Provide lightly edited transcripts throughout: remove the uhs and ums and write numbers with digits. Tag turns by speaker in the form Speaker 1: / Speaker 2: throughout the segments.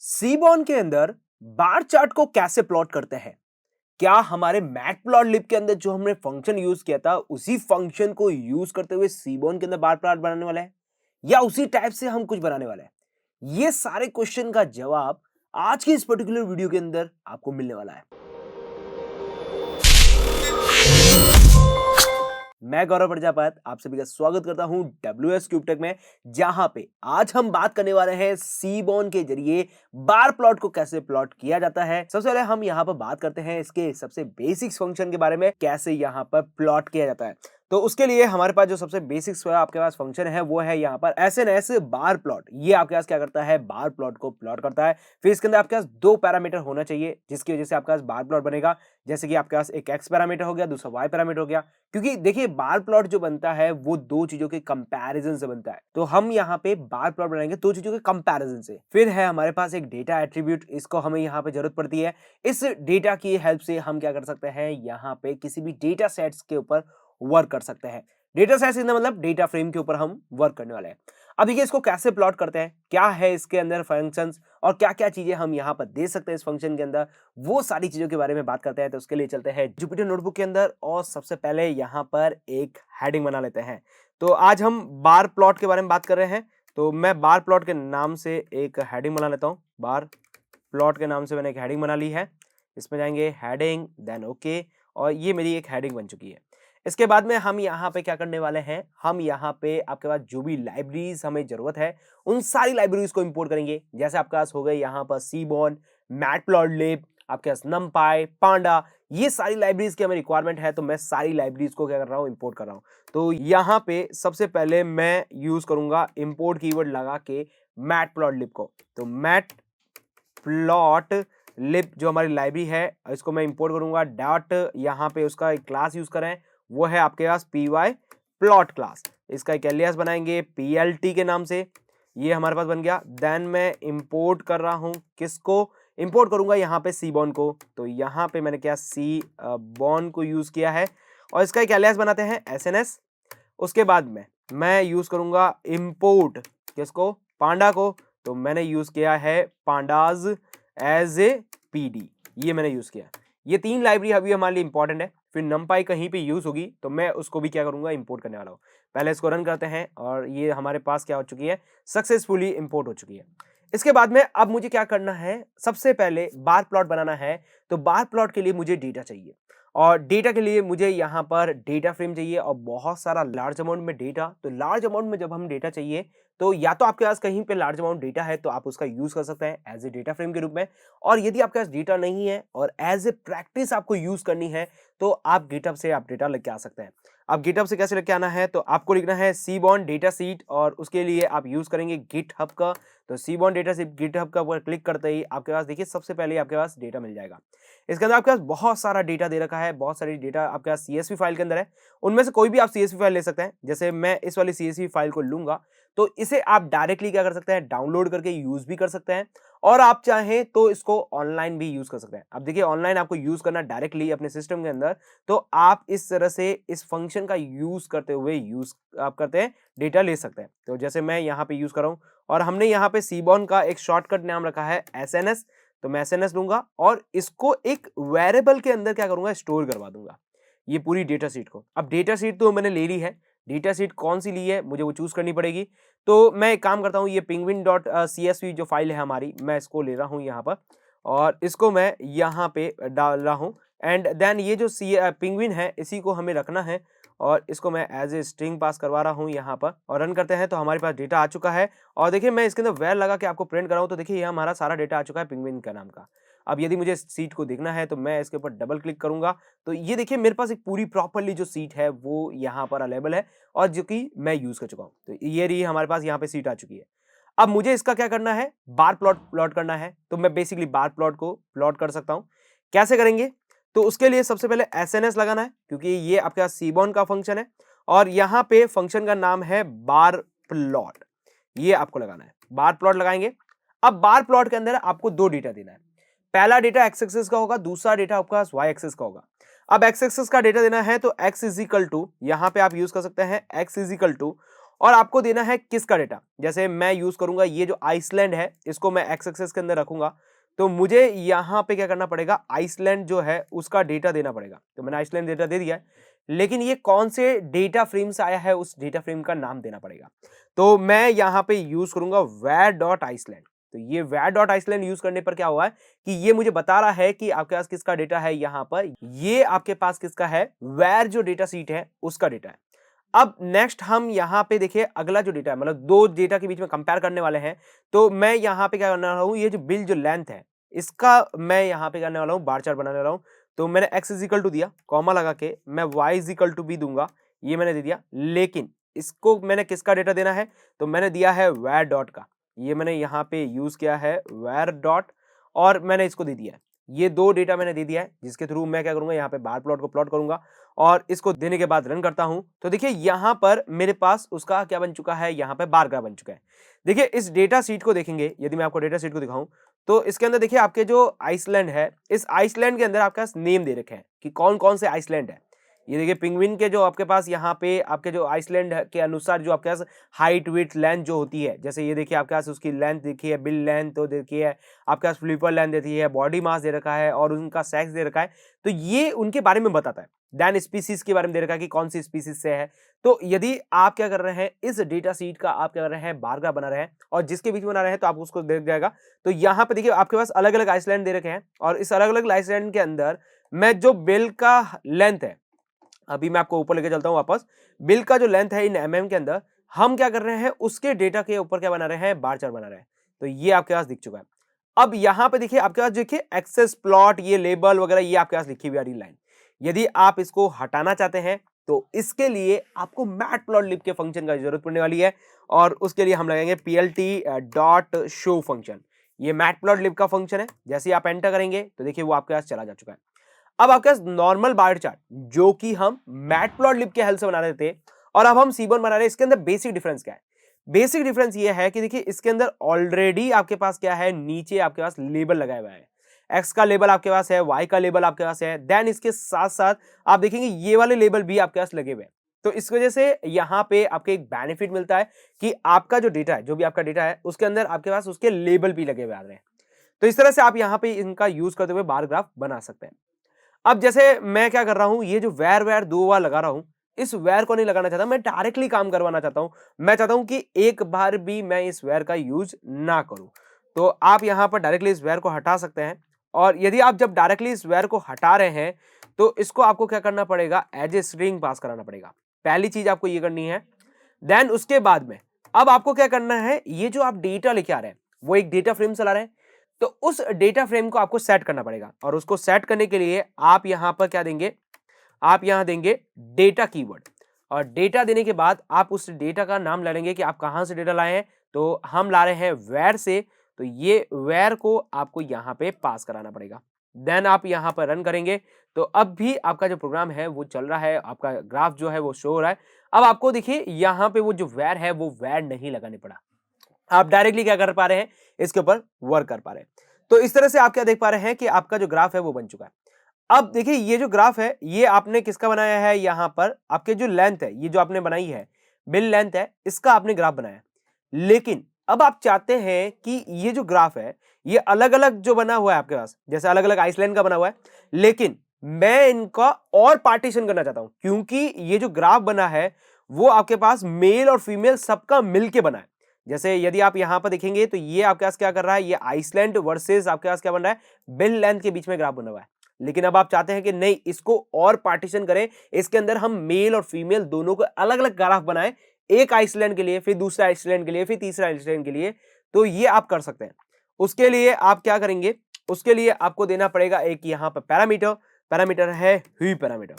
Speaker 1: Seaborne के अंदर bar chart को कैसे प्लॉट करते हैं? क्या हमारे मैटप्लॉटलिब के अंदर जो हमने फंक्शन यूज किया था उसी फंक्शन को यूज करते हुए सीबॉर्न के अंदर बार प्लॉट बनाने वाला है या उसी टाइप से हम कुछ बनाने वाला है? ये सारे क्वेश्चन का जवाब आज की इस पर्टिकुलर वीडियो के अंदर आपको मिलने वाला है। मैं गौरव प्रजापत आप सभी का स्वागत करता हूं WS क्यूब टेक में, जहां पे आज हम बात करने वाले हैं सीबॉर्न के जरिए बार प्लॉट को कैसे प्लॉट किया जाता है। सबसे पहले हम यहां पर बात करते हैं इसके सबसे बेसिक्स फंक्शन के बारे में, कैसे यहां पर प्लॉट किया जाता है। तो उसके लिए हमारे पास जो सबसे बेसिक्स आपके पास फंक्शन है वो है यहाँ पर SNS बार प्लॉट। ये आपके पास क्या करता है, बार प्लॉट को प्लॉट करता है। फिर इसके अंदर आपके पास दो पैरामीटर होना चाहिए जिसकी वजह से आपके पास बार प्लॉट बनेगा। जैसे कि आपके पास एक एक्स पैरामीटर हो गया, दूसरा वाई पैरामीटर हो गया। क्योंकि देखिए बार प्लॉट जो बनता है वो दो चीजों के कंपैरिजन से बनता है, तो हम यहाँ पे बार प्लॉट बनाएंगे दो चीजों के कंपैरिजन से। फिर है हमारे पास एक डेटा एट्रीब्यूट, इसको हमें यहाँ पे जरूरत पड़ती है। इस डेटा की हेल्प से हम क्या कर सकते हैं, यहाँ पे किसी भी डेटा सेट्स के ऊपर वर्क कर सकते हैं। डेटा सेट्स इसका मतलब डेटा फ्रेम के ऊपर हम वर्क करने वाले हैं। अब देखिए इसको कैसे प्लॉट करते हैं, क्या है इसके अंदर फंक्शंस और क्या क्या चीजें हम यहाँ पर दे सकते हैं इस फंक्शन के अंदर, वो सारी चीजों के बारे में बात करते हैं। तो उसके लिए चलते हैं जुपिटर नोटबुक के अंदर और सबसे पहले यहाँ पर एक हेडिंग बना लेते हैं। तो आज हम बार प्लॉट के बारे में बात कर रहे हैं, तो मैं बार प्लॉट के नाम से एक हेडिंग बना लेता हूँ। बार प्लॉट के नाम से मैंने एक हेडिंग बना ली है। इसमें जाएंगे हेडिंग, देन ओके, और ये मेरी एक हेडिंग बन चुकी है। इसके बाद में हम यहाँ पे क्या करने वाले हैं, हम यहाँ पे आपके पास जो भी लाइब्रेरीज हमें जरूरत है उन सारी लाइब्रेरीज को इंपोर्ट करेंगे। जैसे आपके पास हो गए यहाँ पर सीबॉर्न, मैटप्लॉटलिब, आपके पास नमपाई, पांडा, ये सारी लाइब्रेरीज की हमें रिक्वायरमेंट है। तो मैं सारी लाइब्रेरीज को क्या कर रहा हूँ, इंपोर्ट कर रहा हूँ। तो यहाँ पे सबसे पहले मैं यूज करूंगा इंपोर्ट कीवर्ड लगा के मैटप्लॉटलिब को। तो मैटप्लॉटलिब जो हमारी लाइब्रेरी है इसको मैं इंपोर्ट करूंगा। डॉट यहाँ पे उसका एक क्लास यूज करें, वो है आपके पास py प्लॉट क्लास। इसका एक एलियास बनाएंगे plt के नाम से, ये हमारे पास बन गया। देन मैं इंपोर्ट कर रहा हूं, किसको इंपोर्ट करूंगा, यहाँ पे सीबॉर्न को। तो यहाँ पे मैंने क्या सीबॉर्न को यूज किया है और इसका एक एलियास बनाते हैं SNS। उसके बाद में मैं यूज करूंगा इंपोर्ट किसको, पांडा को। तो मैंने यूज किया है पांडाज एज ए PD, ये मैंने यूज किया। ये तीन लाइब्रेरी अभी हमारे लिए इंपॉर्टेंट है। फिर नमपाई कहीं पे यूज होगी तो मैं उसको भी क्या करूंगा, इंपोर्ट करने वाला हूँ। पहले इसको रन करते हैं और ये हमारे पास क्या हो चुकी है, सक्सेसफुली इंपोर्ट हो चुकी है। इसके बाद में अब मुझे क्या करना है, सबसे पहले बार प्लॉट बनाना है। तो बार प्लॉट के लिए मुझे डेटा चाहिए और डेटा के लिए मुझे यहाँ पर डेटा फ्रेम चाहिए और बहुत सारा लार्ज अमाउंट में डेटा। तो लार्ज अमाउंट में जब हम डेटा चाहिए तो या तो आपके पास कहीं पे लार्ज अमाउंट डेटा है तो आप उसका यूज कर सकते हैं एज ए डेटा फ्रेम के रूप में, और यदि आपके पास डेटा नहीं है और एज ए प्रैक्टिस आपको यूज करनी है तो आप गिटहब से आप डेटा लेके आ सकते हैं। अब गिटहब से कैसे लेके आना है, तो आपको लिखना है सीबॉर्न डेटा सीट और उसके लिए आप यूज करेंगे गिटहब का। तो सीबॉर्न डेटा सीट गिटहब का ऊपर क्लिक करते ही आपके पास देखिए सबसे पहले आपके पास डेटा मिल जाएगा। इसके अंदर आपके पास बहुत सारा डेटा दे रखा है, बहुत सारी डेटा आपके पास CSV फाइल के अंदर है। उनमें से कोई भी आप CSV फाइल ले सकते हैं। जैसे मैं इस वाली CSV फाइल को लूंगा तो इसे आप डायरेक्टली क्या कर सकते हैं, डाउनलोड करके यूज भी कर सकते हैं और आप चाहें तो इसको ऑनलाइन भी यूज कर सकते हैं। अब देखिए ऑनलाइन आपको यूज करना डायरेक्टली अपने सिस्टम के अंदर, तो आप इस तरह से इस फंक्शन का यूज करते हुए आप करते हैं डेटा ले सकते हैं। तो जैसे मैं यहाँ पे यूज कर रहा हूँ और हमने यहाँ पे सीबॉर्न का एक शॉर्टकट नाम रखा है SNS। तो मैं SNS लूंगा और इसको एक वेरिएबल के अंदर क्या करूंगा, स्टोर करवा दूंगा ये पूरी डेटा शीट को। अब डेटा शीट तो मैंने ले ली है, डेटा शीट कौन सी ली है मुझे वो चूज करनी पड़ेगी। तो मैं एक काम करता हूँ, ये penguin.csv जो फाइल है हमारी, मैं इसको ले रहा हूँ यहाँ पर और इसको मैं यहाँ पे डाल रहा हूँ। एंड देन ये जो पिंगविन है इसी को हमें रखना है और इसको मैं एज ए स्ट्रिंग पास करवा रहा हूँ यहाँ पर और रन करते हैं। तो हमारे पास डेटा आ चुका है और देखिए मैं इसके अंदर वेर लगा के आपको प्रिंट कर रहा हूँ। तो देखिए ये हमारा सारा डेटा आ चुका है पिंगविन का नाम का। अब यदि मुझे सीट को देखना है तो मैं इसके ऊपर डबल क्लिक करूंगा तो ये देखिए मेरे पास एक पूरी प्रॉपरली जो सीट है वो यहाँ पर अवेलेबल है और जो कि मैं यूज कर चुका हूँ। तो ये रही हमारे पास यहाँ पे सीट आ चुकी है। अब मुझे इसका क्या करना है, बार प्लॉट करना है। तो मैं बेसिकली बार प्लॉट को प्लॉट कर सकता हूँ। कैसे करेंगे, तो उसके लिए सबसे पहले SNS लगाना है क्योंकि ये आपके पास सीबॉर्न का फंक्शन है और यहाँ पे फंक्शन का नाम है बार प्लॉट, ये आपको लगाना है। बार प्लॉट लगाएंगे। अब बार प्लॉट के अंदर आपको दो डेटा देना है। पहला डेटा एक्स एक्सिस का होगा, दूसरा डेटा आपका वाई एक्सिस का होगा। अब एक्स एक्सिस का डेटा देना है तो x इज इक्वल टू, यहां पे आप यूज कर सकते हैं x इज इक्वल टू और आपको देना है किसका डेटा। जैसे मैं यूज करूंगा ये जो आइसलैंड है, इसको मैं एक्स एक्सेस के अंदर रखूंगा, तो मुझे यहाँ पे क्या करना पड़ेगा, आइसलैंड जो है उसका डेटा देना पड़ेगा। तो मैंने आइसलैंड डेटा दे दिया है, लेकिन ये कौन से डेटा फ्रेम से आया है उस डेटा फ्रेम का नाम देना पड़ेगा। तो मैं यहाँ पे यूज करूंगा var.iceland। तो ये var.iceland यूज करने पर क्या हुआ है कि ये मुझे बता रहा है कि आपके पास किसका डेटा है। यहाँ पर ये आपके पास किसका है, var जो डेटा सीट है उसका डेटा है। अब नेक्स्ट हम यहाँ पे देखिए अगला जो डेटा है, मतलब दो डेटा के बीच में कंपेयर करने वाले हैं। तो मैं यहाँ पे क्या करने वाला हूँ, ये जो बिल जो लेंथ है इसका मैं यहाँ पे करने वाला हूँ, बार चार्ट बनाने वाला हूँ। तो मैंने x इज इक्वल टू दिया, कॉमा लगा के मैं y इज इक्वल टू भी दूंगा, ये मैंने दे दिया। लेकिन इसको मैंने किसका डेटा देना है, तो मैंने दिया है var डॉट का, ये मैंने यहाँ पे यूज किया है var डॉट, और मैंने इसको दे दिया है। ये दो डेटा मैंने दे दिया है, जिसके थ्रू मैं क्या करूंगा, यहाँ पे बार प्लॉट को प्लॉट करूंगा और इसको देने के बाद रन करता हूं। तो देखिए यहाँ पर मेरे पास उसका क्या बन चुका है, यहाँ पे बार ग्राफ बन चुका है। देखिए इस डेटा सीट को देखेंगे, यदि मैं आपको डेटा सीट को दिखाऊं तो इसके अंदर देखिए आपके जो आइसलैंड है, इस आइसलैंड के अंदर आपके पास नेम दे रखे हैं कि कौन कौन से आइसलैंड है। ये देखिए पिंगविन के जो आपके पास यहाँ पे आपके जो आइसलैंड के अनुसार जो आपके पास हाइट विड्थ लेंथ जो होती है, जैसे ये देखिए आपके पास उसकी लेंथ देखी है, बिल लेंथ तो देखिए है, आपके पास फ्लिपर लेंथ देती है, बॉडी मास दे रखा है और उनका सेक्स दे रखा है। तो ये उनके बारे में बताता है। देन स्पीसीज के बारे में दे रखा है कि कौन सी स्पीसीज से है। तो यदि आप क्या कर रहे हैं, इस डेटा सीट का आप क्या कर रहे हैं, बार ग्राफ बना रहे हैं और जिसके बीच में बना रहे हैं तो आपको उसको देख जाएगा। तो यहाँ पे देखिए आपके पास अलग अलग आइसलैंड दे रखे हैं और इस अलग अलग आइसलैंड के अंदर मैं जो बिल का लेंथ है, अभी मैं आपको ऊपर लेके चलता हूं वापस। बिल का जो लेंथ है इन एमएम के अंदर, हम क्या कर रहे हैं, उसके डेटा के ऊपर क्या बना रहे हैं, बार चार्ट बना रहे हैं। तो ये आपके पास दिख चुका है। अब यहाँ पे देखिए आपके पास देखिए एक्सेस प्लॉट, ये लेबल वगैरह ये आपके पास लिखी हुई आ रही लाइन। यदि आप इसको हटाना चाहते हैं तो इसके लिए आपको मैटप्लॉटलिब के फंक्शन का जरूरत पड़ने वाली है और उसके लिए हम लगाएंगे plt.show फंक्शन। ये मैटप्लॉटलिब का फंक्शन है। जैसे ही आप एंटर करेंगे तो देखिए वो आपके पास चला जा चुका है। अब आपके पास नॉर्मल बार चार्ट जो कि हम मैटप्लॉटलिब के हेल्प से बना रहे थे और अब हम सीबोर्न बना रहे हैं, इसके अंदर बेसिक डिफरेंस क्या है। बेसिक डिफरेंस ये है कि देखिए इसके अंदर ऑलरेडी आपके पास क्या है, नीचे आपके पास लेबल लगाया हुआ है। एक्स का लेबल आपके पास है, वाई का लेबल आपके पास है, देन इसके साथ साथ आप देखेंगे ये वाले लेबल भी आपके पास लगे हुए हैं। तो इस वजह से यहाँ पे आपको एक बेनिफिट मिलता है कि आपका जो डेटा है, जो भी आपका डेटा है उसके अंदर आपके पास उसके लेबल भी लगे हुए आ रहे हैं। तो इस तरह से आप यहाँ पे इनका यूज करते हुए बार ग्राफ बना सकते हैं। अब जैसे मैं क्या कर रहा हूं, ये जो वैर वैर दो बार लगा रहा हूं, इस वैर को नहीं लगाना चाहता, मैं डायरेक्टली काम करवाना चाहता हूं। मैं चाहता हूं कि एक बार भी मैं इस वैर का यूज ना करूं। तो आप यहां पर डायरेक्टली इस वैर को हटा सकते हैं। और यदि आप जब डायरेक्टली इस वैर को हटा रहे हैं तो इसको आपको क्या करना पड़ेगा, एज ए स्ट्रिंग पास कराना पड़ेगा। पहली चीज आपको ये करनी है। देन उसके बाद में अब आपको क्या करना है, ये जो आप डेटा लेके आ रहे हैं वो एक डेटा फ्रेम चला रहे हैं, तो उस डेटा फ्रेम को आपको सेट करना पड़ेगा। और उसको सेट करने के लिए आप यहां पर क्या देंगे, आप यहां देंगे डेटा कीवर्ड। और डेटा देने के बाद आप उस डेटा का नाम ले लेंगे कि आप कहां से डेटा लाए हैं। तो हम ला रहे हैं वेर से, तो ये वेर को आपको यहां पे पास कराना पड़ेगा। देन आप यहां पर रन करेंगे तो अब भी आपका जो प्रोग्राम है वो चल रहा है, आपका ग्राफ जो है वो शो हो रहा है। अब आपको देखिए यहां पे वो जो वेर है वो वेर नहीं लगाने पड़ा, आप डायरेक्टली क्या कर पा रहे हैं, इसके ऊपर वर्क कर पा रहे हैं। तो इस तरह से आप क्या देख पा रहे हैं कि आपका जो ग्राफ है वो बन चुका है। अब देखिए ये जो ग्राफ है ये आपने किसका बनाया है, यहां पर आपके जो लेंथ है, ये जो आपने बनाई है बिल लेंथ है, इसका आपने ग्राफ बनाया। लेकिन अब आप चाहते हैं कि ये जो ग्राफ है ये अलग अलग जो बना हुआ है आपके पास, जैसे अलग अलग आइसलैंड का बना हुआ है, लेकिन मैं इनका और पार्टीशन करना चाहता हूं, क्योंकि ये जो ग्राफ बना है वो आपके पास मेल और फीमेल सबका मिलके बना है। जैसे यदि आप यहां पर देखेंगे तो ये आपके पास क्या कर रहा है, ये आइसलैंड वर्सेस आपके पास क्या बन रहा है, बिल लेंथ के बीच में ग्राफ बना हुआ है। लेकिन अब आप चाहते हैं कि नहीं, इसको और पार्टीशन करें, इसके अंदर हम मेल और फीमेल दोनों को अलग अलग ग्राफ बनाएं, एक आइसलैंड के लिए, फिर दूसरा आइसलैंड के लिए, फिर तीसरा आइसलैंड के लिए। तो ये आप कर सकते हैं। उसके लिए आप क्या करेंगे, उसके लिए आपको देना पड़ेगा एक यहां पर पैरामीटर, पैरामीटर है ह्यू पैरामीटर।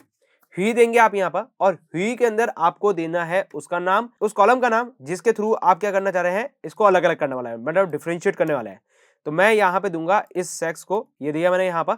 Speaker 1: ह्यू देंगे आप यहां पर, और ह्यू के अंदर आपको देना है उसका नाम, उस कॉलम का नाम जिसके थ्रू आप क्या करना चाह रहे हैं, इसको अलग अलग करने वाला है, मतलब डिफरेंशिएट करने वाला है। तो मैं यहां पे दूंगा इस सेक्स को, ये दिया मैंने यहां पर।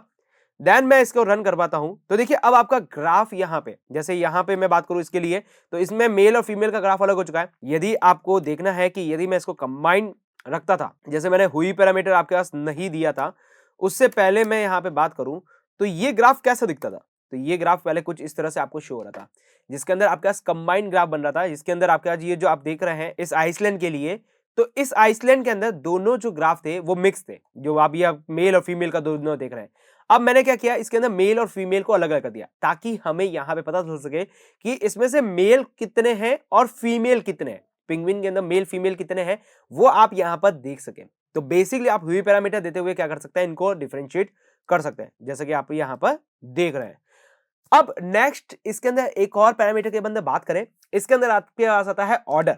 Speaker 1: देन मैं इसको रन करवाता हूं तो देखिए अब आपका ग्राफ यहां पे, जैसे यहां पे मैं बात करूं इसके लिए, तो इसमें मेल और फीमेल का ग्राफ अलग हो चुका है। यदि आपको देखना है कि यदि मैं इसको कंबाइन रखता था, जैसे मैंने हुई पैरामीटर आपके पास नहीं दिया था, उससे पहले मैं यहां पे बात करूं तो ये ग्राफ कैसा दिखता था, तो ये ग्राफ पहले कुछ इस तरह से आपको शो हो रहा था, जिसके अंदर आपके पास कंबाइंड ग्राफ बन रहा था, जिसके अंदर आपके पास ये जो आप देख रहे हैं इस आइसलैंड के लिए, तो इस आइसलैंड के अंदर दोनों जो ग्राफ थे वो मिक्स थे, जो आप ये मेल और फीमेल का दोनों देख रहे हैं। अब मैंने क्या किया, इसके अंदर मेल और फीमेल को अलग अलग कर दिया, ताकि हमें यहाँ पे पता चल सके कि इसमें से मेल कितने हैं और फीमेल कितने हैं, पेंगुइन के अंदर मेल फीमेल कितने हैं वो आप यहाँ पर देख सके। तो बेसिकली आप ह्यूई पैरामीटर देते हुए क्या कर सकते हैं, इनको डिफरेंशिएट कर सकते हैं, जैसे कि आप यहाँ पर देख रहे हैं। अब नेक्स्ट इसके अंदर एक और पैरामीटर के अंदर बात करें, इसके अंदर आपके पास आता है ऑर्डर।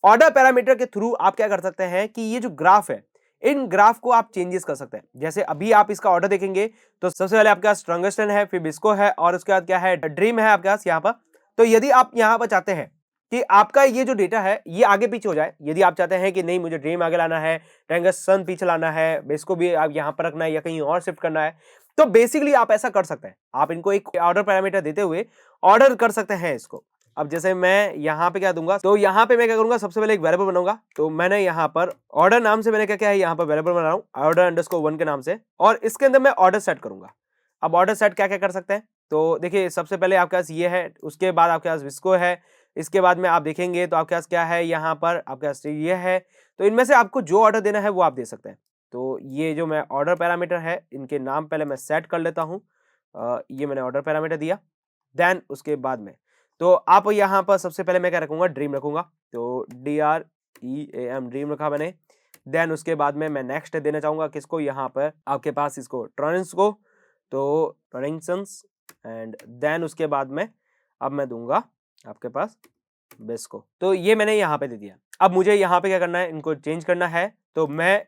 Speaker 1: ऑर्डर पैरामीटर के थ्रू आप क्या कर सकते हैं कि ये जो ग्राफ है, इन ग्राफ को आप चेंजेस कर सकते हैं। जैसे अभी आप इसका ऑर्डर देखेंगे तो सबसे पहले आपके पास टंगस्टन है, फिर बिस्को है और उसके बाद क्या है, ड्रीम है आपके पास यहाँ पर। तो यदि आप यहाँ पर चाहते हैं कि आपका ये जो डेटा है ये आगे पीछे हो जाए, यदि आप चाहते हैं कि नहीं मुझे ड्रीम आगे लाना है, टंगस्टन पीछे लाना है, बिस्को भी आप यहाँ पर रखना है या कहीं और शिफ्ट करना है, तो बेसिकली आप ऐसा कर सकते हैं। आप इनको एक ऑर्डर पैरामीटर देते हुए ऑर्डर कर सकते हैं इसको। अब जैसे मैं यहाँ पे क्या दूंगा, तो यहाँ पे मैं क्या करूंगा, सबसे पहले एक वेरिएबल बनाऊंगा। तो मैंने यहाँ पर ऑर्डर नाम से मैंने क्या किया है, यहाँ पर वेरिएबल बना रहा हूँ ऑर्डर अंडरस्कोर 1 के नाम से, और इसके अंदर मैं ऑर्डर सेट करूंगा। अब ऑर्डर सेट क्या क्या कर सकते हैं, तो देखिए सबसे पहले आपके पास ये है, उसके बाद आपके पास विस्को है, इसके बाद में आप देखेंगे तो आपके पास क्या है, यहाँ पर आपके पास ये है। तो इनमें से आपको जो ऑर्डर देना है वो आप दे सकते हैं। तो ये जो मैं ऑर्डर पैरामीटर है, इनके नाम पहले मैं सेट कर लेता हूँ। ये मैंने ऑर्डर पैरामीटर दिया, देन उसके बाद में तो आप यहाँ पर सबसे पहले मैं क्या रखूंगा, ड्रीम रखूंगा। तो DREAM ड्रीम रखा मैंने। देन उसके बाद में मैं नेक्स्ट देना चाहूंगा किसको, यहाँ पर आपके पास इसको ट्रांस को, तो ट्रांसन्स, एंड देन उसके बाद में अब मैं दूंगा आपके पास बेस को। तो ये मैंने यहाँ पे दे दिया। अब मुझे यहाँ पे क्या करना है, इनको चेंज करना है। तो मैं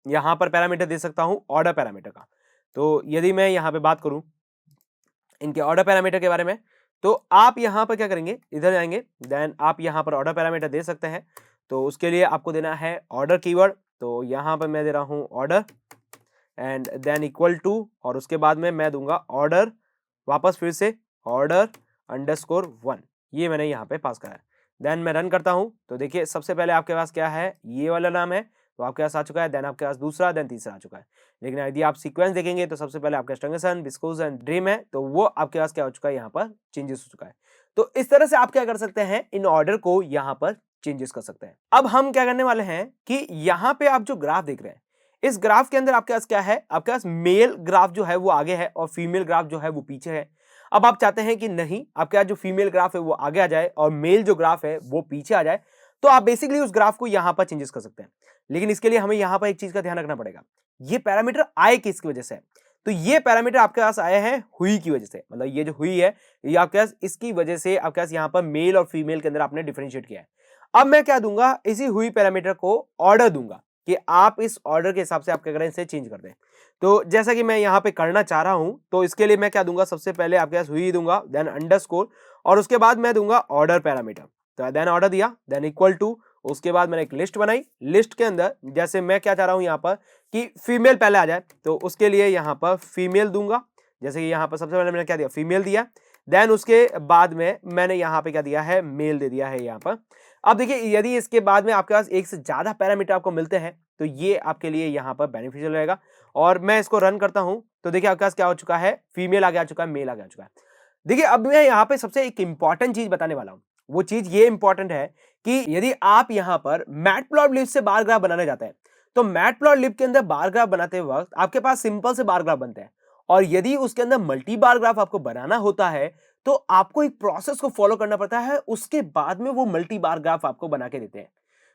Speaker 1: यहाँ पर पैरामीटर दे सकता हूँ ऑर्डर पैरामीटर का। तो यदि मैं यहाँ पे बात करूँ इनके ऑर्डर पैरामीटर के बारे में, तो आप यहाँ पर क्या करेंगे, इधर जाएंगे, देन आप यहाँ पर ऑर्डर पैरामीटर दे सकते हैं। तो उसके लिए आपको देना है ऑर्डर कीवर्ड। तो यहाँ पर मैं दे रहा हूँ order and then equal to, और उसके बाद में मैं दूंगा ऑर्डर, वापस फिर से ऑर्डर अंडरस्कोर 1, ये मैंने यहाँ पे पास करा है। देन मैं रन करता हूँ। तो देखिए सबसे पहले आपके पास क्या है, ये वाला नाम है, तो आपके पास आ चुका है। देन आपके पास दूसरा, देन तीसरा आ चुका है। लेकिन यदि आप सीक्वेंस देखेंगे तो सबसे पहले आपका टंगस्टन, विस्कोस एंड ड्रीम है, तो वो आपके पास क्या हो चुका है, यहाँ पर चेंजेस हो चुका है। तो इस तरह से आप क्या कर सकते हैं, इन ऑर्डर को यहाँ पर चेंजेस कर सकते हैं। अब हम क्या करने वाले हैं कि यहाँ पे आप जो ग्राफ देख रहे हैं, इस ग्राफ के अंदर आपके पास क्या है, आपके पास मेल ग्राफ जो है वो आगे है और फीमेल ग्राफ जो है वो पीछे है। अब आप चाहते हैं कि नहीं, आपके पास जो फीमेल ग्राफ है वो आगे आ जाए और मेल जो ग्राफ है वो पीछे आ जाए, तो आप बेसिकली उस ग्राफ को यहाँ पर चेंजेस कर सकते हैं। लेकिन इसके लिए हमें यहाँ पर एक चीज का ध्यान रखना पड़ेगा, ये पैरामीटर आए किसकी वजह से है। तो ये पैरामीटर आपके पास आए हैं हुई की वजह से, मतलब ये जो हुई है ये आपके पास इसकी वजह से आपके पास यहाँ पर मेल और फीमेल के अंदर आपने डिफरेंशिएट किया है। अब मैं क्या दूंगा, इसी हुई पैरामीटर को ऑर्डर दूंगा कि आप इस ऑर्डर के हिसाब से आप क्या करें, इसे चेंज कर दें। तो जैसा कि मैं यहाँ पे करना चाह रहा हूं, तो इसके लिए मैं क्या दूंगा, सबसे पहले आपके पास हुई दूंगा, देन अंडरस्कोर, और उसके बाद मैं दूंगा ऑर्डर पैरामीटर। तो देन ऑर्डर दिया, देन इक्वल टू, उसके बाद मैंने एक लिस्ट बनाई। लिस्ट के अंदर जैसे मैं क्या चाह रहा हूं यहाँ पर कि फीमेल पहले आ जाए, तो उसके लिए यहाँ पर फीमेल दूंगा। जैसे कि यहाँ पर सबसे पहले मैंने क्या दिया, फीमेल दिया। देन उसके बाद में मैंने यहाँ पे क्या दिया है, मेल दे दिया है यहाँ पर। अब देखिए यदि इसके बाद में आपके पास एक से ज्यादा पैरामीटर आपको मिलते हैं तो ये आपके लिए यहाँ पर बेनिफिशियल रहेगा। और मैं इसको रन करता हूं तो देखिए आपके पास क्या हो चुका है, फीमेल आगे आ चुका है, मेल आगे आ चुका है। देखिए अब मैं यहाँ पे सबसे एक इंपॉर्टेंट चीज बताने वाला हूं। वो चीज ये इंपॉर्टेंट है कि यदि आप यहाँ पर मैटप्लॉटलिब से बार ग्राफ बनाने जाते हैं, तो मैटप्लॉटलिब के अंदर बार ग्राफ बनाते वक्त आपके पास सिंपल से बार ग्राफ बनते हैं, और यदि उसके अंदर मल्टी बार ग्राफ आपको बनाना होता है तो आपको एक प्रोसेस को फॉलो करना पड़ता है, उसके बाद में वो मल्टी बार ग्राफ आपको बना के देते हैं।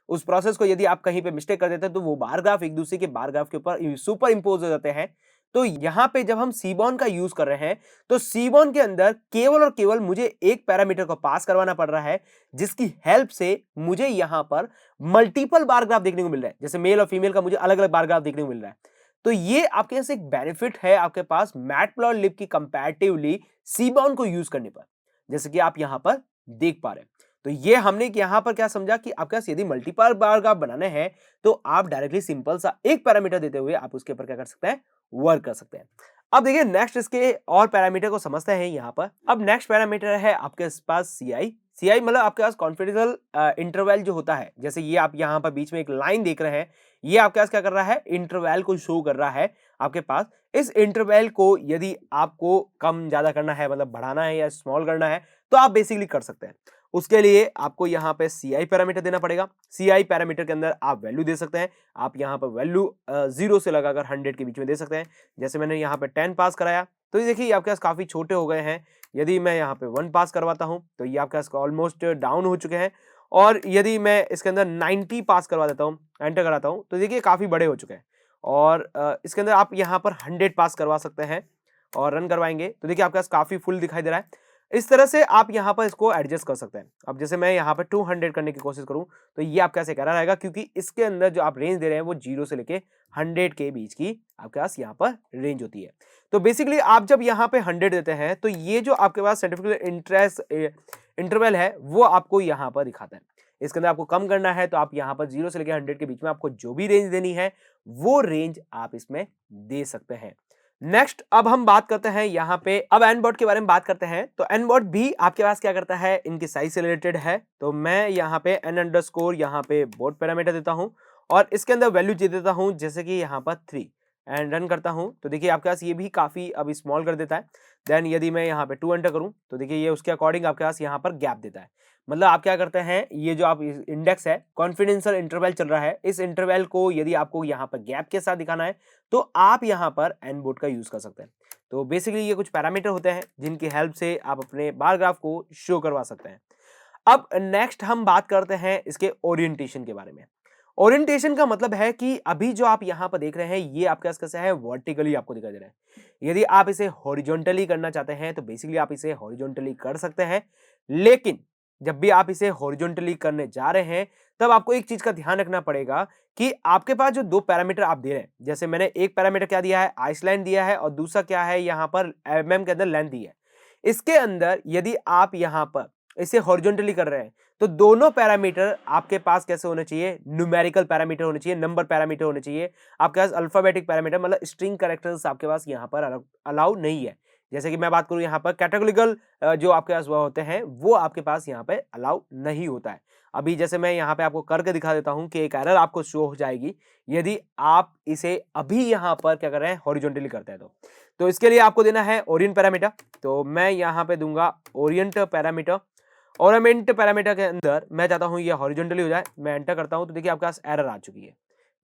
Speaker 1: उस प्रोसेस को यदि आप कहीं पे मिस्टेक कर देते हैं तो वो बार ग्राफ एक दूसरे के बार ग्राफ के ऊपर सुपर इंपोज हो जाते हैं। तो यहाँ पे जब हम सीबॉन का यूज कर रहे हैं तो सीबॉन के अंदर केवल और केवल मुझे एक पैरामीटर को पास करवाना पड़ रहा है, जिसकी हेल्प से मुझे यहाँ पर मल्टीपल बार ग्राफ देखने को मिल रहा है। जैसे मेल और फीमेल का मुझे अलग अलग बार ग्राफ देखने को मिल रहा है। तो ये आपके पास एक बेनिफिट है आपके पास मैटप्लॉटलिब की कंपैरेटिवली सीबॉन को यूज करने पर, जैसे कि आप यहाँ पर देख पा रहे हैं। तो ये हमने यहाँ पर क्या समझा कि आपके पास यदि मल्टीपल बार ग्राफ बनाने हैं तो आप डायरेक्टली सिंपल सा एक पैरामीटर देते हुए आप उसके ऊपर क्या कर सकते हैं, वर्क कर सकते हैं। अब देखिए नेक्स्ट इसके और पैरामीटर को समझते हैं यहाँ पर। अब नेक्स्ट पैरामीटर है आपके पास CI, CI मतलब आपके पास कॉन्फिडेंशियल इंटरवल जो होता है, जैसे ये आप यहाँ पर बीच में एक लाइन देख रहे हैं, ये आपके पास क्या कर रहा है, इंटरवल को शो कर रहा है आपके पास। इस इंटरवल को यदि आपको कम ज़्यादा करना है, मतलब बढ़ाना है या स्मॉल करना है, तो आप बेसिकली कर सकते हैं। उसके लिए आपको यहाँ पे CI पैरामीटर देना पड़ेगा। CI पैरामीटर के अंदर आप वैल्यू दे सकते हैं। आप यहाँ पर वैल्यू 0 से लगाकर 100 के बीच में दे सकते हैं। जैसे मैंने यहाँ पे 10 पास कराया, तो ये देखिए आपके पास काफ़ी छोटे हो गए हैं। यदि मैं यहाँ पे 1 पास करवाता हूँ, तो ये आपके पास ऑलमोस्ट डाउन हो चुके हैं। और यदि मैं इसके अंदर 90 पास करवा देता हूँ, एंटर कराता हूँ, तो देखिए काफ़ी बड़े हो चुके हैं। और इसके अंदर आप यहाँ पर 100 पास करवा सकते हैं और रन करवाएँगे, तो देखिए आपके पास काफ़ी फुल दिखाई दे रहा है। इस तरह से आप यहाँ पर इसको एडजस्ट कर सकते हैं। अब जैसे मैं यहाँ पे 200 करने की कोशिश करूँ, तो ये आपके पास एक एरर आएगा, क्योंकि इसके अंदर जो आप रेंज दे रहे हैं वो 0 से लेके 100 के बीच की आपके पास यहाँ पर रेंज होती है। तो बेसिकली आप जब यहाँ पे 100 देते हैं, तो ये जो आपके पास सर्टिफिकेट इंटरेस्ट इंटरवल है वो आपको यहाँ पर दिखाता है। इसके अंदर आपको कम करना है, तो आप यहाँ पर 0 से लेके 100 के बीच में आपको जो भी रेंज देनी है, वो रेंज आप इसमें दे सकते हैं। नेक्स्ट अब हम बात करते हैं यहाँ पे, अब एनबॉट के बारे में बात करते हैं। तो एनबॉट भी आपके पास क्या करता है, इनकी साइज से रिलेटेड है। तो मैं यहाँ पे n अंडरस्कोर यहाँ पे बोर्ड पैरामीटर देता हूँ और इसके अंदर वैल्यू दे देता हूँ, जैसे कि यहाँ पर 3 एंड रन करता हूँ, तो देखिए आपके पास ये भी काफी अब स्मॉल कर देता है। देन यदि मैं यहाँ पे 2 एंटर करूँ, तो देखिए ये उसके अकॉर्डिंग आपके पास यहाँ पर गैप देता है। मतलब आप क्या करते हैं, ये जो आप इंडेक्स है, कॉन्फिडेंशियल इंटरवल चल रहा है, इस इंटरवल को यदि आपको यहाँ पर गैप के साथ दिखाना है, तो आप यहाँ पर एनबोर्ड का यूज कर सकते हैं। तो बेसिकली ये कुछ पैरामीटर होते हैं जिनकी हेल्प से आप अपने बार ग्राफ को शो करवा सकते हैं। अब नेक्स्ट हम बात करते हैं इसके ओरिएंटेशन के बारे में। ओरिएंटेशन का मतलब है कि अभी जो आप यहाँ पर देख रहे हैं, ये आपके पास कैसा है, वर्टिकली आपको दिखाई दे रहा है। यदि आप इसे हॉरिजॉन्टली करना चाहते हैं, तो बेसिकली आप इसे हॉरिजॉन्टली कर सकते हैं। लेकिन जब भी आप इसे हॉरिजॉन्टली करने जा रहे हैं, तब आपको एक चीज का ध्यान रखना पड़ेगा कि आपके पास जो 2 पैरामीटर आप दे रहे हैं, जैसे मैंने एक पैरामीटर क्या दिया है, आइसलैंड दिया है, और दूसरा क्या है, यहाँ पर mm के अंदर लेंथ दी है। इसके अंदर यदि आप यहाँ पर इसे हॉरिजॉन्टली कर रहे हैं, तो दोनों पैरामीटर आपके पास कैसे होने चाहिए, न्यूमेरिकल पैरामीटर होने चाहिए, नंबर पैरामीटर होने चाहिए। आपके पास अल्फाबेटिक पैरामीटर मतलब स्ट्रिंग कैरेक्टर्स आपके पास यहाँ पर अलाउ नहीं है। जैसे कि मैं बात करूं यहाँ पर कैटेगोरिकल जो आपके पास वो होते हैं, वो आपके पास यहाँ पे अलाउ नहीं होता है। अभी जैसे मैं यहाँ पे आपको करके दिखा देता हूँ कि एक एरर आपको शो हो जाएगी यदि आप इसे अभी यहाँ पर क्या कर रहे हैं, हॉरिजॉन्टली करते हैं। तो इसके लिए आपको देना है ओरिएंट पैरामीटर। तो मैं यहाँ पे दूंगा ओरिएंट पैरामीटर। ओरिएंट पैरामीटर के अंदर मैं चाहता हूँ ये हॉरिजॉन्टली हो जाए। मैं एंटर करता हूँ, तो देखिए आपके पास एरर आ चुकी है।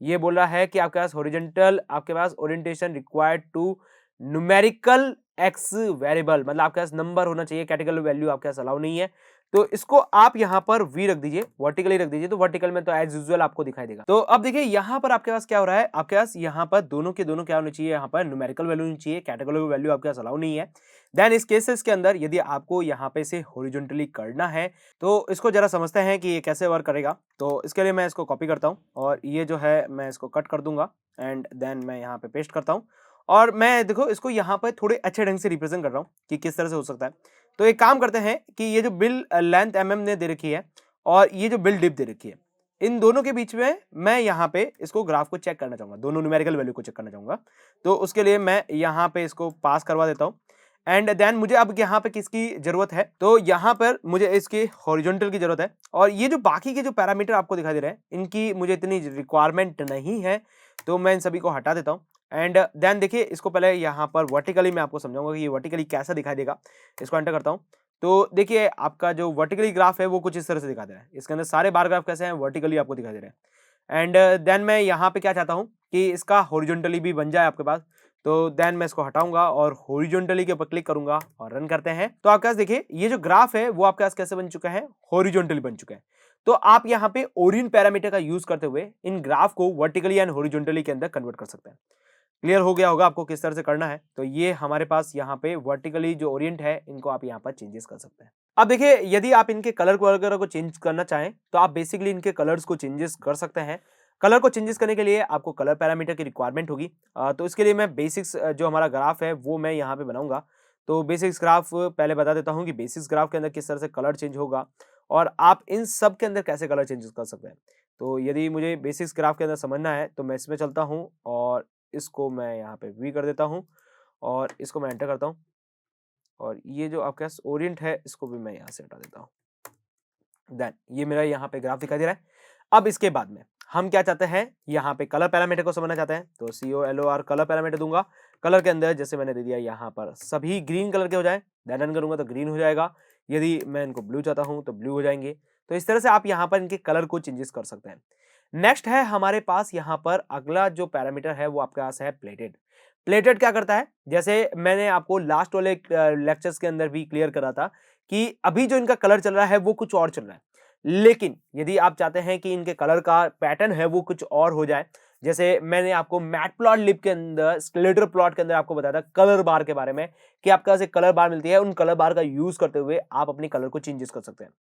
Speaker 1: ये बोल रहा है कि आपके पास हॉरिजॉन्टल, आपके पास orientation required to numerical X variable, मतलब आपके पास नंबर होना चाहिए, कैटेगरी वैल्यू आपके पास अलाउ नहीं है। तो इसको आप यहाँ पर वी रख दीजिए, वर्टिकली रख दीजिए, तो वर्टिकल में तो एज यूजुअल आपको दिखाई देगा। तो अब देखिए यहाँ पर आपके पास क्या हो रहा है, आपके पास यहाँ पर दोनों के दोनों क्या होने चाहिए, यहाँ पर न्यूमेरिकल वैल्यू होनी चाहिए, कैटेगरी वैल्यू आपके पास अलाउ नहीं है। देन इस केसेस के अंदर यदि आपको यहाँ पे से हॉरिजॉन्टली करना है, तो इसको जरा समझते हैं कि ये कैसे वर्क करेगा। तो इसके लिए मैं इसको कॉपी करता हूँ और ये जो है मैं इसको कट कर दूंगा एंड देन मैं यहाँ पे पेस्ट करता हूँ। और मैं देखो इसको यहाँ पर थोड़े अच्छे ढंग से रिप्रेजेंट कर रहा हूँ कि किस तरह से हो सकता है। तो एक काम करते हैं कि ये जो बिल लेंथ mm ने दे रखी है और ये जो बिल डिप दे रखी है, इन दोनों के बीच में मैं यहाँ पे इसको ग्राफ को चेक करना चाहूंगा, दोनों न्यूमेरिकल वैल्यू को चेक करना चाहूंगा। तो उसके लिए मैं यहाँ पे इसको पास करवा देता हूँ एंड देन मुझे अब यहाँ पे किसकी जरूरत है, तो यहाँ पर मुझे इसकी हॉरिजॉन्टल की जरूरत है। और ये जो बाकी के जो पैरामीटर आपको दिखाई दे रहे हैं, इनकी मुझे इतनी रिक्वायरमेंट नहीं है, तो मैं इन सभी को हटा देता हूँ। एंड देन देखिए इसको पहले यहाँ पर वर्टिकली मैं आपको समझाऊंगा कि ये वर्टिकली कैसा दिखाई देगा। इसको एंटर करता हूँ, तो देखिए आपका जो वर्टिकली ग्राफ है वो कुछ इस तरह से दिखा दे रहा है। इसके अंदर सारे बार ग्राफ कैसे हैं, वर्टिकली आपको दिखाई दे रहे हैं। एंड देन मैं यहाँ पे क्या चाहता हूँ कि इसका हॉरिजॉन्टली भी बन जाए आपके पास। तो देन मैं इसको हटाऊंगा और हॉरिजॉन्टली के ऊपर क्लिक करूंगा और रन करते हैं। तो आपके पास देखिए ये जो ग्राफ है वो आपके पास कैसे बन चुका है, हॉरिजॉन्टली बन चुका है। तो आप यहाँ पे ओरिएंट पैरामीटर का यूज करते हुए इन ग्राफ को वर्टिकली एंड हॉरिजॉन्टली के अंदर कन्वर्ट कर सकते हैं। क्लियर हो गया होगा आपको किस तरह से करना है। तो ये हमारे पास यहाँ पे वर्टिकली जो ओरिएंट है, इनको आप यहाँ पर चेंजेस कर सकते हैं। अब देखिए यदि आप इनके कलर को वगैरह को चेंज करना चाहें, तो आप बेसिकली इनके कलर्स को चेंजेस कर सकते हैं। कलर को चेंजेस करने के लिए आपको कलर पैरामीटर की रिक्वायरमेंट होगी। तो इसके लिए मैं बेसिक्स जो हमारा ग्राफ है वो मैं यहाँ पे बनाऊंगा। तो बेसिक्स ग्राफ पहले बता देता हूँ कि बेसिक्स ग्राफ के अंदर किस तरह से कलर चेंज होगा और आप इन सब के अंदर कैसे कलर चेंजेस कर सकते हैं। तो यदि मुझे बेसिक्स ग्राफ के अंदर समझना है, तो मैं इसमें चलता हूँ और इसको मैं यहाँ पे वी कर देता हूँ और इसको मैं एंटर करता हूँ। और ये जो आपके पास ओरिएंट है, इसको भी मैं यहाँ से हटा देता हूँ। देन ये मेरा यहाँ पे ग्राफ दिखाई दे रहा है। अब इसके बाद में हम क्या चाहते हैं, यहाँ पे कलर पैरामीटर को समझना चाहते हैं, तो COLOR कलर पैरामीटर दूंगा। कलर के अंदर जैसे मैंने दे दिया यहाँ पर सभी ग्रीन कलर के हो जाए, देन रन करूंगा तो ग्रीन हो जाएगा। यदि मैं इनको ब्लू चाहता हूँ तो ब्लू हो जाएंगे। तो इस तरह से आप यहाँ पर इनके कलर को चेंजेस कर सकते हैं। नेक्स्ट है हमारे पास यहाँ पर अगला जो पैरामीटर है वो आपके पास है प्लेटेड। प्लेटेड क्या करता है, जैसे मैंने आपको लास्ट वाले लेक्चर्स के अंदर भी क्लियर करा था कि अभी जो इनका कलर चल रहा है वो कुछ और चल रहा है, लेकिन यदि आप चाहते हैं कि इनके कलर का पैटर्न है वो कुछ और हो जाए, जैसे मैंने आपको मैटप्लॉटलिब के अंदर स्केलेटर प्लॉट के अंदर आपको बताया था कलर बार के बारे में कि आपके पास एक कलर बार मिलती है, उन कलर बार का यूज करते हुए आप अपनी कलर को चेंजेस कर सकते हैं।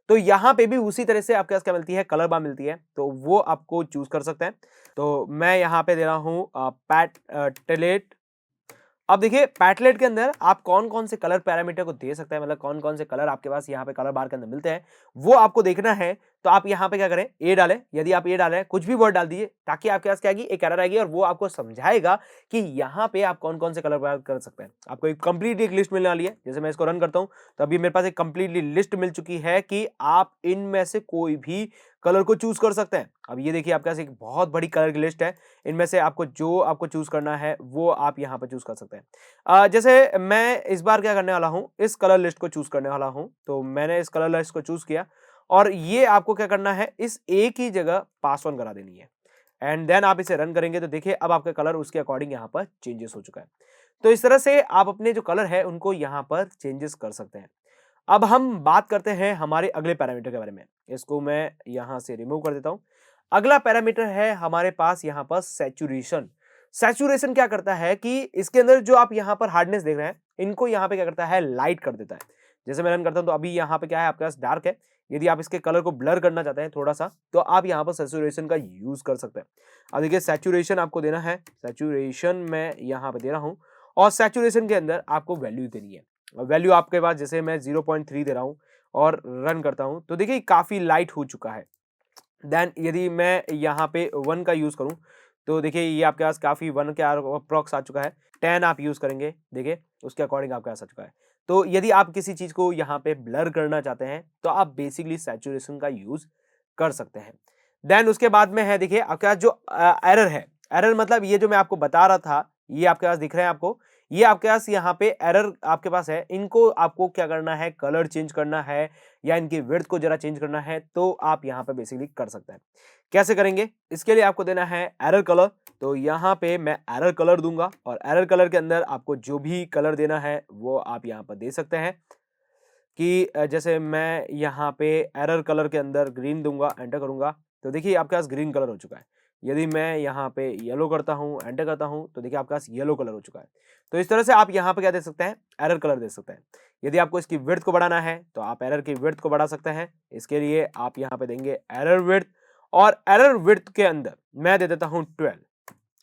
Speaker 1: तो यहाँ पे भी उसी तरह से आपके पास क्या मिलती है, कलर बार मिलती है, तो वो आपको चूज कर सकते हैं। तो मैं यहाँ पे दे रहा हूँ पैटलेट। अब देखिए पैटलेट के अंदर आप कौन-कौन से कलर पैरामीटर को दे सकते हैं, मतलब कौन-कौन से कलर आपके पास यहाँ पे कलर बार के अंदर मिलते हैं, वो आपको देखना है। तो आप यहाँ पे क्या करें, ए डालें। यदि आप ए डालें, कुछ भी वर्ड डाल दीजिए ताकि आपके पास क्या आएगी, एक एरर आएगी और वो आपको समझाएगा कि यहाँ पे आप कौन-कौन से कलर बार कर सकते हैं। आपको एक कंप्लीट एक लिस्ट मिलने वाली है। जैसे मैं इसको रन करता हूँ, तो अभी मेरे पास एक कंप्लीटली लिस्ट मिल चुकी है कि आप इनमें से कोई भी कलर को चूज कर सकते हैं। अब ये देखिए आपके पास एक बहुत बड़ी कलर की लिस्ट है। इनमें से आपको जो आपको चूज करना है वो आप यहाँ पे चूज कर सकते हैं। जैसे मैं इस बार क्या करने वाला हूँ, इस कलर लिस्ट को चूज करने वाला हूँ। तो मैंने इस कलर लिस्ट को चूज किया और ये आपको क्या करना है, इस ए की जगह पास ऑन करा देनी है एंड देन आप इसे रन करेंगे तो देखिए अब आपका कलर उसके अकॉर्डिंग यहाँ पर चेंजेस हो चुका है। तो इस तरह से आप अपने जो कलर है उनको यहाँ पर चेंजेस कर सकते हैं। अब हम बात करते हैं हमारे अगले पैरामीटर के बारे में। इसको मैं यहाँ से रिमूव कर देता हूँ। अगला पैरामीटर है हमारे पास यहाँ पर सैचुरेशन। सैचुरेशन क्या करता है कि इसके अंदर जो आप यहाँ पर हार्डनेस देख रहे हैं, इनको यहाँ पे क्या करता है, लाइट कर देता है। जैसे मैं रन करता हूँ तो अभी यहाँ पे क्या है, आपके पास डार्क है। यदि आप इसके कलर को ब्लर करना चाहते हैं थोड़ा सा, तो आप यहाँ पर सैचुरेशन का यूज कर सकते हैं। अब देखिए सैचुरेशन आपको देना है, सैचुरेशन मैं यहाँ पे दे रहा हूँ और सैचुरेशन के अंदर आपको वैल्यू देनी है। वैल्यू आपके पास जैसे मैं 0.3 दे रहा हूँ और रन करता हूँ तो देखिए काफी लाइट हो चुका है। देन यदि मैं यहाँ पे 1 का यूज करूँ तो देखिए ये आपके पास काफी 1 के अप्रॉक्स आ चुका है। 10 आप यूज करेंगे, देखिए उसके अकॉर्डिंग आपके पास आ चुका है। तो यदि आप किसी चीज को यहाँ पे ब्लर करना चाहते हैं तो आप बेसिकली सैचुरेशन का यूज कर सकते हैं। देन उसके बाद में है देखिए आपके पास जो एरर है, एरर मतलब ये जो मैं आपको बता रहा था, ये आपके पास दिख रहे हैं आपको, ये आपके पास यहाँ पे एरर आपके पास है। इनको आपको क्या करना है, कलर चेंज करना है या इनकी विड्थ को जरा चेंज करना है तो आप यहाँ पे बेसिकली कर सकते हैं। कैसे करेंगे, इसके लिए आपको देना है एरर कलर। तो यहाँ पे मैं एरर कलर दूंगा और एरर कलर के अंदर आपको जो भी कलर देना है वो आप यहाँ पर दे सकते हैं कि जैसे मैं यहाँ पे एरर कलर के अंदर ग्रीन दूंगा, एंटर करूंगा तो देखिए आपके पास ग्रीन कलर हो चुका है। यदि मैं यहाँ पे येलो करता हूँ, एंटर करता हूँ तो देखिए आपके पास येलो कलर हो चुका है। तो इस तरह से आप यहाँ पे क्या दे सकते हैं, एरर कलर दे सकते हैं। यदि आपको इसकी विड्थ को बढ़ाना है तो आप एरर की विड्थ को बढ़ा सकते हैं। इसके लिए आप यहाँ पे देंगे एरर विड्थ और एरर विड्थ के अंदर मैं दे देता हूँ 12,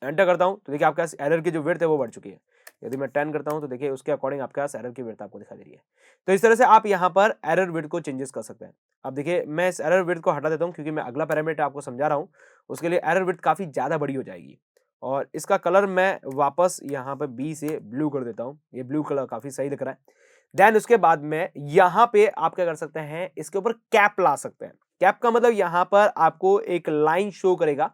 Speaker 1: एंटर करता हूँ तो देखिए आपके पास एरर की जो विड्थ है वो बढ़ चुकी है। यदि मैं 10 करता हूँ तो देखिए उसके अकॉर्डिंग आपके पास एरर की विड्थ आपको दिखाई दे रही है। तो इस तरह से आप यहाँ पर एरर विड्थ को चेंजेस कर सकते हैं। अब देखिए मैं इस एरर विड्थ को हटा देता हूँ क्योंकि मैं अगला पैरामीटर आपको समझा रहा हूँ, उसके लिए एरर विड्थ काफी ज्यादा बड़ी हो जाएगी और इसका कलर मैं वापस यहाँ पे बी से ब्लू कर देता हूँ। ये ब्लू कलर काफी सही दिख रहा है। देन उसके बाद में यहाँ पे आप क्या कर सकते हैं, इसके ऊपर कैप ला सकते हैं। कैप का मतलब यहाँ पर आपको एक लाइन शो करेगा,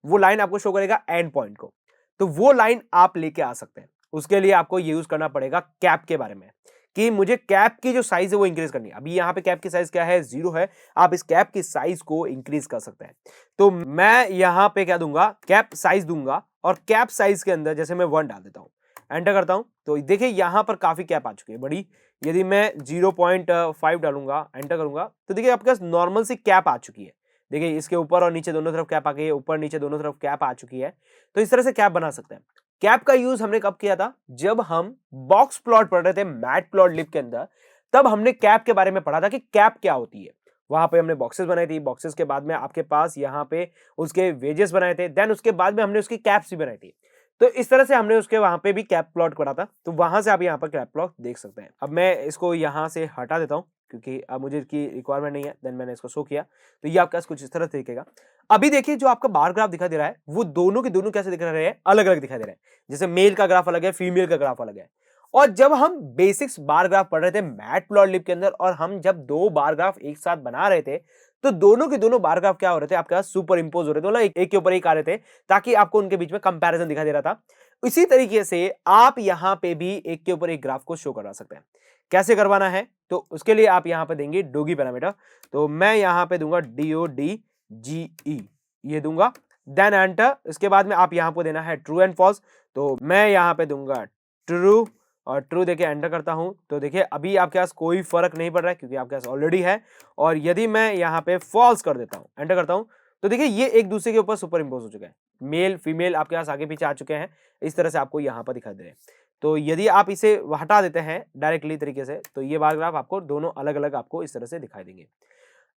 Speaker 1: वो लाइन आपको शो करेगा एंड पॉइंट को, तो वो लाइन आप लेके आ सकते हैं। उसके लिए आपको यूज करना पड़ेगा कैप के बारे में कि मुझे कैप की जो साइज है वो इंक्रीज करनी है। अभी यहाँ पे कैप की साइज क्या है, 0 है। आप इस कैप की साइज को इंक्रीज कर सकते हैं। तो मैं यहाँ पे क्या दूंगा, कैप साइज दूंगा और कैप साइज के अंदर जैसे मैं 1 डाल देता हूँ, एंटर करता हूँ तो देखिए यहाँ पर काफी कैप आ चुकी है बड़ी। यदि मैं 0.5 डालूंगा, एंटर करूंगा तो देखिए आपके पास नॉर्मल सी कैप आ चुकी है। देखिए इसके ऊपर और नीचे दोनों तरफ कैप आ गई है, ऊपर नीचे दोनों तरफ कैप आ चुकी है। तो इस तरह से कैप बना सकते हैं। कैप का यूज हमने कब किया था, जब हम बॉक्स प्लॉट पढ़ रहे थे मैटप्लॉटलिब के अंदर, तब हमने कैप के बारे में पढ़ा था कि कैप क्या होती है। वहां पे हमने बॉक्सेस बनाई थी, बॉक्सेस के बाद में आपके पास यहाँ पे उसके वेजेस बनाए थे, देन उसके बाद में हमने उसकी कैप्स भी बनाई थी। तो इस तरह से हमने उसके वहां पे भी कैप प्लॉट करा था, तो वहां से आप यहाँ पर कैप प्लॉट देख सकते हैं। अब मैं इसको यहाँ से हटा देता हूँ क्योंकि अब मुझे इसकी रिक्वायरमेंट नहीं है। देन मैंने इसको शो किया तो ये आपके पास कुछ इस तरह से दिखेगा। अभी देखिए जो आपका बार ग्राफ दिखाई दे रहा है वो दोनों के दोनों कैसे दिख रहे हैं, अलग अलग दिखाई दे रहे हैं। जैसे मेल का ग्राफ अलग है, फीमेल का ग्राफ अलग है और जब हम बेसिक्स बार ग्राफ पढ़ रहे थे मैटप्लॉटलिब के अंदर और हम जब दो बार ग्राफ एक साथ बना रहे थे, तो दोनों के दोनों बार ग्राफ क्या हो रहे थे, आपके पास सुपर इंपोज हो रहे थे, मतलब एक के ऊपर एक आ रहे थे, ताकि आपको उनके बीच में कंपैरिजन दिखाई दे रहा था। इसी तरीके से आप यहां पे भी एक के ऊपर एक ग्राफ को शो करवा सकते हैं। कैसे करवाना है, तो उसके लिए आप यहां पे देंगे डोगी पैरामीटर। तो मैं यहां पे दूंगा DODGE, ये दूंगा, देन एंटर। इसके बाद में आप यहां पे देना है ट्रू एंड फॉल्स। तो मैं यहां पे दूंगा ट्रू और ट्रू देके एंटर करता हूं। तो देखिए अभी आपके पास कोई फर्क नहीं पड़ रहा है क्योंकि आपके पास ऑलरेडी है। और यदि मैं यहां पे फॉल्स कर देता हूं, एंटर करता हूं, तो देखिए ये एक दूसरे के ऊपर सुपर इंपोज हो चुका है। मेल फीमेल आपके पास आगे पीछे आ चुके हैं, इस तरह से आपको यहां पर दिखाई दे रहे हैं। तो यदि आप इसे हटा देते हैं डायरेक्टली तरीके से, तो ये बार ग्राफ आपको दोनों अलग अलग आपको इस तरह से दिखाई देंगे।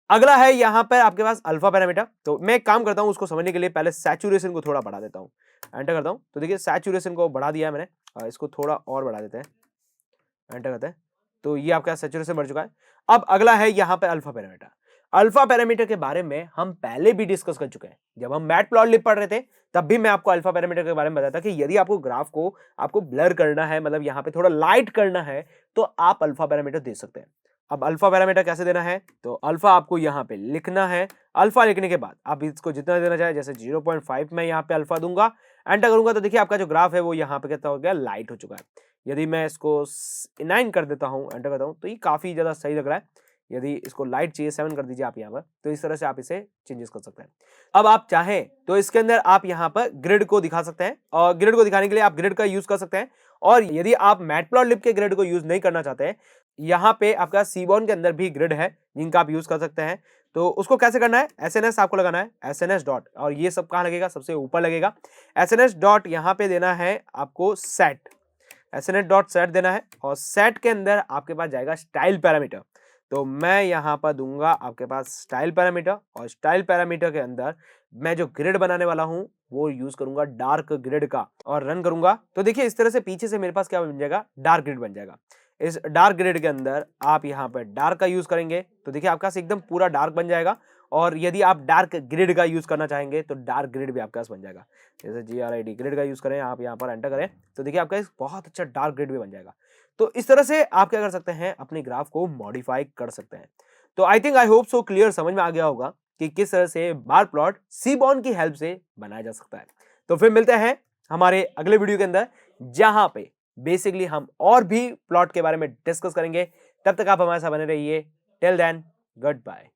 Speaker 1: अगला है यहाँ पर आपके पास अल्फा पैरामीटर। तो मैं एक काम करता हूँ, उसको समझने के लिए पहले सैचुरेशन को थोड़ा बढ़ा देता हूँ, एंटर करता हूँ। तो देखिए सैचुरेशन को बढ़ा दिया है मैंने, इसको थोड़ा और बढ़ा देते हैं, एंटर करते हैं। तो ये आपका सैचुरेशन बढ़ चुका है। अब अगला है यहाँ पे अल्फा पैरामीटर। अल्फा पैरामीटर के बारे में हम पहले भी डिस्कस कर चुके हैं। जब हम मैटप्लॉटलिब पढ़ रहे थे तब भी मैं आपको अल्फा पैरामीटर के बारे में बताया था कि यदि आपको ग्राफ को आपको ब्लर करना है, मतलब यहाँ पे थोड़ा लाइट करना है, तो आप अल्फा पैरामीटर दे सकते हैं। अब अल्फा पैरामीटर कैसे देना है, तो अल्फा आपको यहाँ पे लिखना है। अल्फा लिखने के बाद आप इसको जितना देना चाहे, जैसे 0.5 मैं यहाँ पे अल्फा दूंगा, एंटर करूंगा, तो देखिए आपका जो ग्राफ है वो यहाँ पे कितना हो गया, लाइट हो चुका है। यदि मैं इसको 9 कर देता हूँ, एंटर करता हूँ, तो ये काफी ज्यादा सही लग रहा है। यदि इसको लाइट चाहिए 7 कर दीजिए आप यहाँ पर, तो इस तरह से आप इसे चेंजेस कर सकते हैं। अब आप चाहें तो इसके अंदर आप यहाँ पर ग्रिड को दिखा सकते हैं, और ग्रिड को दिखाने के लिए आप ग्रिड का यूज कर सकते हैं। और यदि आप मैटप्लॉटलिब के ग्रिड को यूज नहीं करना चाहते हैं, यहाँ पे आपका सीबॉर्न के अंदर भी ग्रिड है जिनका आप यूज कर सकते हैं। तो उसको कैसे करना है, SNS आपको लगाना है, SNS डॉट, और ये सब कहाँ लगेगा, सबसे ऊपर लगेगा। SNS डॉट यहाँ पे देना है आपको सेट, SNS डॉट सेट देना है, और सेट के अंदर आपके पास जाएगा स्टाइल पैरामीटर। तो मैं यहाँ पर दूंगा आपके पास स्टाइल पैरामीटर, और स्टाइल पैरामीटर के अंदर मैं जो ग्रिड बनाने वाला हूँ वो यूज करूंगा डार्क ग्रिड का, और रन करूंगा। तो देखिए इस तरह से पीछे से मेरे पास क्या बन जाएगा, डार्क ग्रिड बन जाएगा। इस डार्क ग्रिड के अंदर आप यहाँ पर डार्क का यूज करेंगे, तो देखिए आपका एकदम पूरा डार्क बन जाएगा। और यदि आप डार्क ग्रिड का यूज करना चाहेंगे तो डार्क ग्रिड भी आपके पास बन जाएगा। जैसे GRID ग्रिड का यूज करें, आप यहाँ पर एंटर करें, तो देखिए आपका एक बहुत अच्छा डार्क ग्रिड भी बन जाएगा। तो इस तरह से आप क्या कर सकते हैं, अपने ग्राफ को मॉडिफाई कर सकते हैं। तो आई होप सो क्लियर समझ में आ गया होगा कि किस तरह से बार प्लॉट सीबॉर्न की हेल्प से बनाया जा सकता है। तो फिर मिलते हैं हमारे अगले वीडियो के अंदर, जहां पे बेसिकली हम और भी प्लॉट के बारे में डिस्कस करेंगे। तब तक आप हमारे साथ बने रहिए। Till then, good bye.